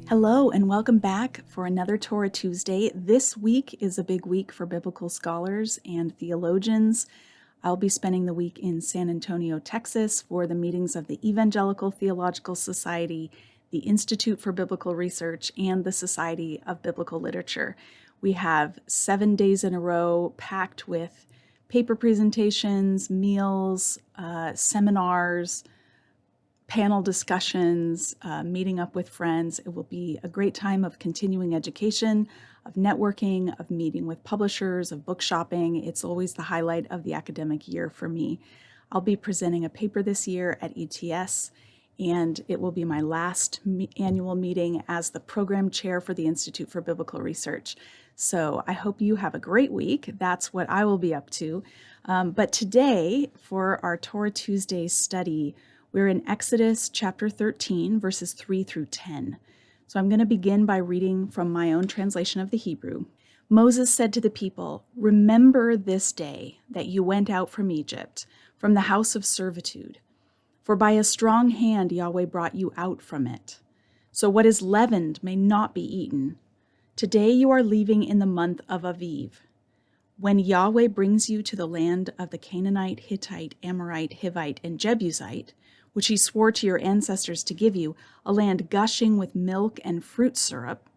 Hello and welcome back for another Torah Tuesday. This week is a big week for biblical scholars and theologians. I'll be spending the week in San Antonio, Texas for the meetings of the Evangelical Theological Society, the Institute for Biblical Research, and the Society of Biblical Literature. We have 7 days in a row packed with paper presentations, meals, seminars, panel discussions, meeting up with friends. It will be a great time of continuing education, of networking, of meeting with publishers, of book shopping. It's always the highlight of the academic year for me. I'll be presenting a paper this year at ETS, and it will be my last annual meeting as the program chair for the Institute for Biblical Research. So I hope you have a great week. That's what I will be up to. But today, for our Torah Tuesday study, we're in Exodus chapter 13, verses 3 through 10. So I'm going to begin by reading from my own translation of the Hebrew. Moses said to the people, "Remember this day that you went out from Egypt, from the house of servitude. For by a strong hand Yahweh brought you out from it. So what is leavened may not be eaten. Today you are leaving in the month of Aviv, when Yahweh brings you to the land of the Canaanite, Hittite, Amorite, Hivite, and Jebusite, which he swore to your ancestors to give you, a land gushing with milk and fruit syrup,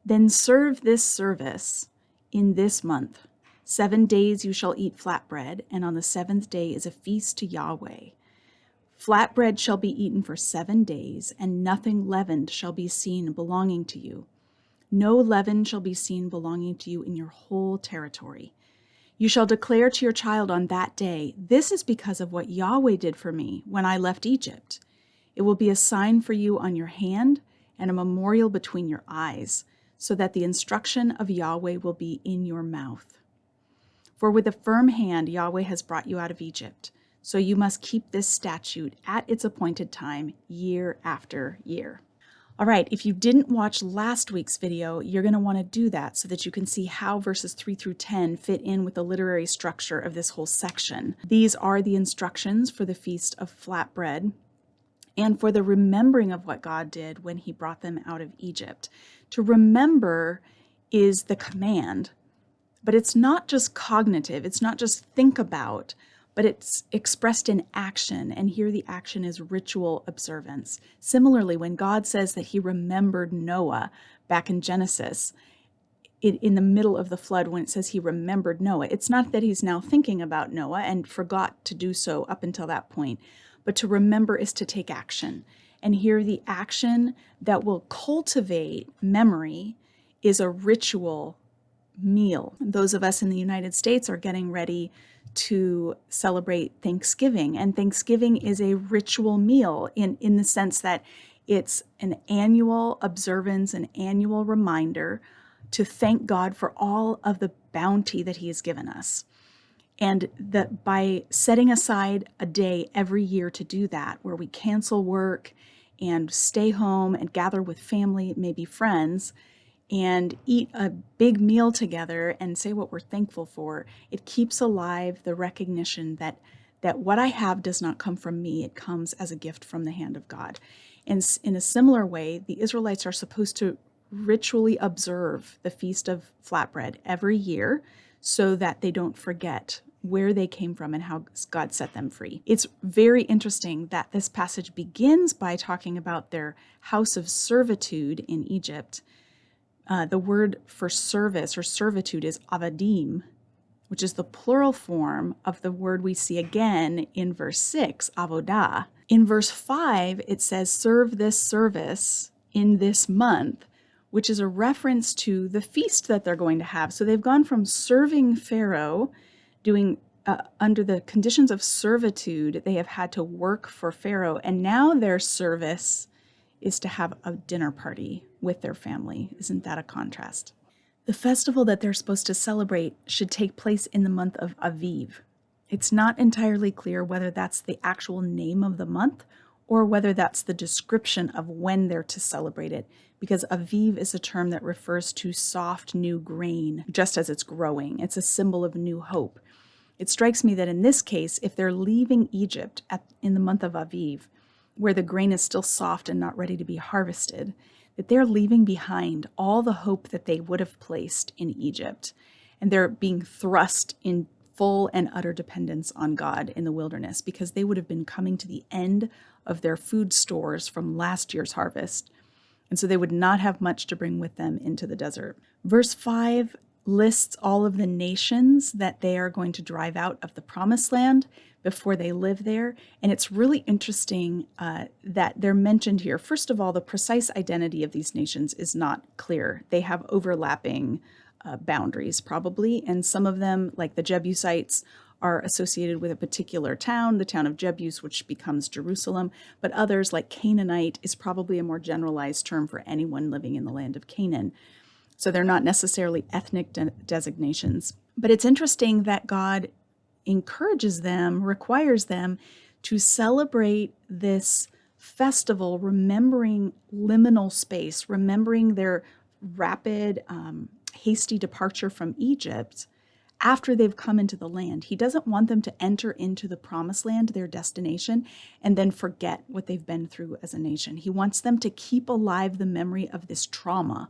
then serve this service in this month. 7 days you shall eat flatbread, and on the 7th day is a feast to Yahweh. Flatbread shall be eaten for 7 days, and nothing leavened shall be seen belonging to you. No leaven shall be seen belonging to you in your whole territory. You shall declare to your child on that day, 'This is because of what Yahweh did for me when I left Egypt.' It will be a sign for you on your hand and a memorial between your eyes, so that the instruction of Yahweh will be in your mouth. For with a firm hand Yahweh has brought you out of Egypt, so you must keep this statute at its appointed time, year after year." All right, if you didn't watch last week's video, you're going to want to do that so that you can see how verses 3 through 10 fit in with the literary structure of this whole section. These are the instructions for the Feast of Flatbread and for the remembering of what God did when he brought them out of Egypt. To remember is the command, but it's not just cognitive, it's not just think about, but it's expressed in action, and here the action is ritual observance. Similarly, when God says that he remembered Noah back in Genesis, in the middle of the flood, when it says he remembered Noah, it's not that he's now thinking about Noah and forgot to do so up until that point, but to remember is to take action. And here the action that will cultivate memory is a ritual meal. Those of us in the United States are getting ready to celebrate Thanksgiving, and Thanksgiving is a ritual meal in the sense that it's an annual observance, an annual reminder to thank God for all of the bounty that he has given us. And that by setting aside a day every year to do that, where we cancel work and stay home and gather with family, maybe friends, and eat a big meal together and say what we're thankful for, it keeps alive the recognition that what I have does not come from me, it comes as a gift from the hand of God. And in a similar way, the Israelites are supposed to ritually observe the Feast of Flatbread every year so that they don't forget where they came from and how God set them free. It's very interesting that this passage begins by talking about their house of servitude in Egypt. The word for service or servitude is avadim, which is the plural form of the word we see again in verse 6, avodah. In verse 5, it says, "Serve this service in this month," which is a reference to the feast that they're going to have. So they've gone from serving Pharaoh, doing under the conditions of servitude, they have had to work for Pharaoh, and now their service is to have a dinner party with their family. Isn't that a contrast? The festival that they're supposed to celebrate should take place in the month of Aviv. It's not entirely clear whether that's the actual name of the month or whether that's the description of when they're to celebrate it, because Aviv is a term that refers to soft new grain just as it's growing. It's a symbol of new hope. It strikes me that in this case, if they're leaving Egypt in the month of Aviv, where the grain is still soft and not ready to be harvested, that they're leaving behind all the hope that they would have placed in Egypt. And they're being thrust in full and utter dependence on God in the wilderness, because they would have been coming to the end of their food stores from last year's harvest. And so they would not have much to bring with them into the desert. Verse 5 lists all of the nations that they are going to drive out of the promised land before they live there. And it's really interesting that they're mentioned here. First of all, the precise identity of these nations is not clear. They have overlapping boundaries probably, and some of them, like the Jebusites, are associated with a particular town, the town of Jebus, which becomes Jerusalem, but others, like Canaanite, is probably a more generalized term for anyone living in the land of Canaan. So they're not necessarily ethnic designations. But it's interesting that God encourages them, requires them to celebrate this festival, remembering liminal space, remembering their rapid, hasty departure from Egypt after they've come into the land. He doesn't want them to enter into the promised land, their destination, and then forget what they've been through as a nation. He wants them to keep alive the memory of this trauma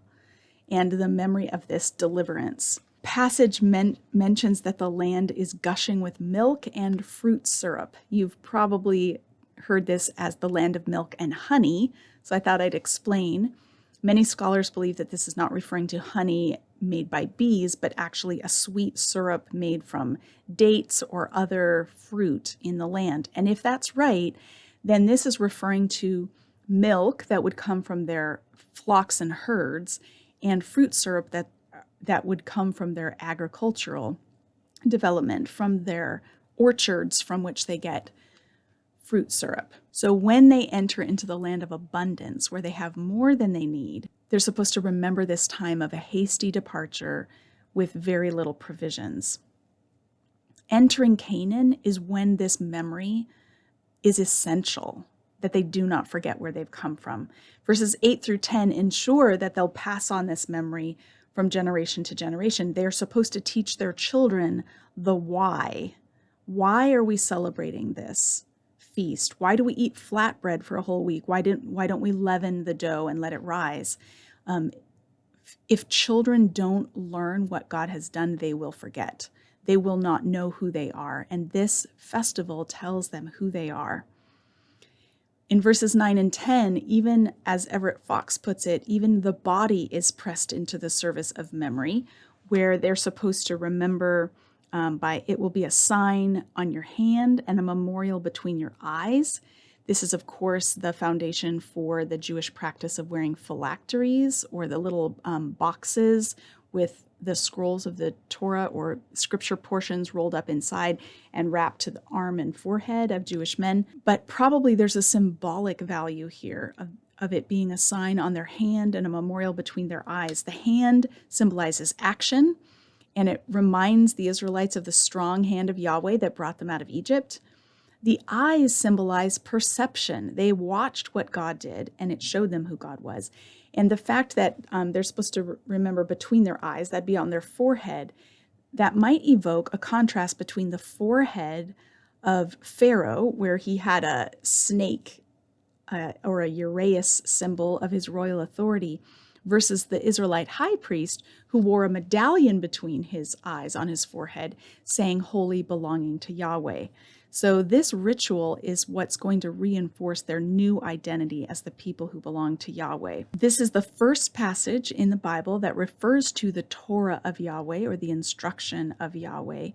and the memory of this deliverance. Passage mentions that the land is gushing with milk and fruit syrup. You've probably heard this as the land of milk and honey, so I thought I'd explain. Many scholars believe that this is not referring to honey made by bees, but actually a sweet syrup made from dates or other fruit in the land. And if that's right, then this is referring to milk that would come from their flocks and herds, and fruit syrup that would come from their agricultural development, from their orchards from which they get fruit syrup. So when they enter into the land of abundance, where they have more than they need, they're supposed to remember this time of a hasty departure with very little provisions. Entering Canaan is when this memory is essential, that they do not forget where they've come from. Verses 8 through 10 ensure that they'll pass on this memory from generation to generation. They are supposed to teach their children the why. Why are we celebrating this feast? Why do we eat flatbread for a whole week? Why don't we leaven the dough and let it rise? If children don't learn what God has done, they will forget. They will not know who they are. And this festival tells them who they are. In verses 9 and 10, even as Everett Fox puts it, even the body is pressed into the service of memory, where they're supposed to remember by it will be a sign on your hand and a memorial between your eyes. This is, of course, the foundation for the Jewish practice of wearing phylacteries, or the little boxes with the scrolls of the Torah or scripture portions rolled up inside and wrapped to the arm and forehead of Jewish men. But probably there's a symbolic value here of it being a sign on their hand and a memorial between their eyes. The hand symbolizes action, and it reminds the Israelites of the strong hand of Yahweh that brought them out of Egypt. The eyes symbolize perception. They watched what God did, and it showed them who God was. And the fact that they're supposed to remember between their eyes, that'd be on their forehead, that might evoke a contrast between the forehead of Pharaoh, where he had a snake or a uraeus symbol of his royal authority, versus the Israelite high priest, who wore a medallion between his eyes on his forehead, saying, "Holy, belonging to Yahweh." So this ritual is what's going to reinforce their new identity as the people who belong to Yahweh. This is the first passage in the Bible that refers to the Torah of Yahweh, or the instruction of Yahweh.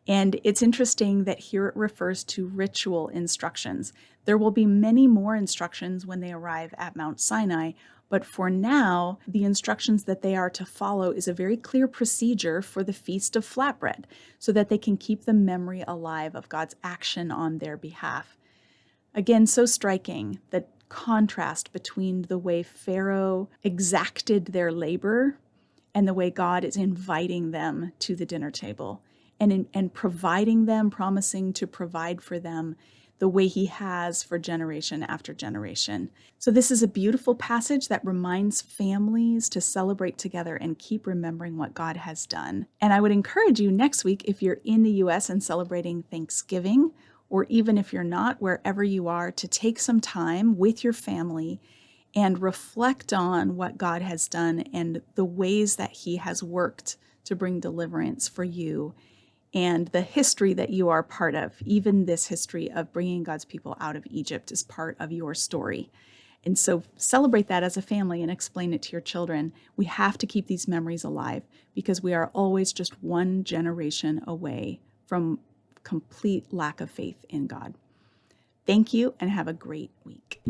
And it's interesting that here it refers to ritual instructions. There will be many more instructions when they arrive at Mount Sinai, but for now, the instructions that they are to follow is a very clear procedure for the Feast of Flatbread, so that they can keep the memory alive of God's action on their behalf. Again, so striking, the contrast between the way Pharaoh exacted their labor and the way God is inviting them to the dinner table. and providing them, promising to provide for them the way he has for generation after generation. So this is a beautiful passage that reminds families to celebrate together and keep remembering what God has done. And I would encourage you next week, if you're in the US and celebrating Thanksgiving, or even if you're not, wherever you are, to take some time with your family and reflect on what God has done and the ways that he has worked to bring deliverance for you, and the history that you are part of. Even this history of bringing God's people out of Egypt is part of your story. And so celebrate that as a family and explain it to your children. We have to keep these memories alive because we are always just one generation away from complete lack of faith in God. Thank you and have a great week.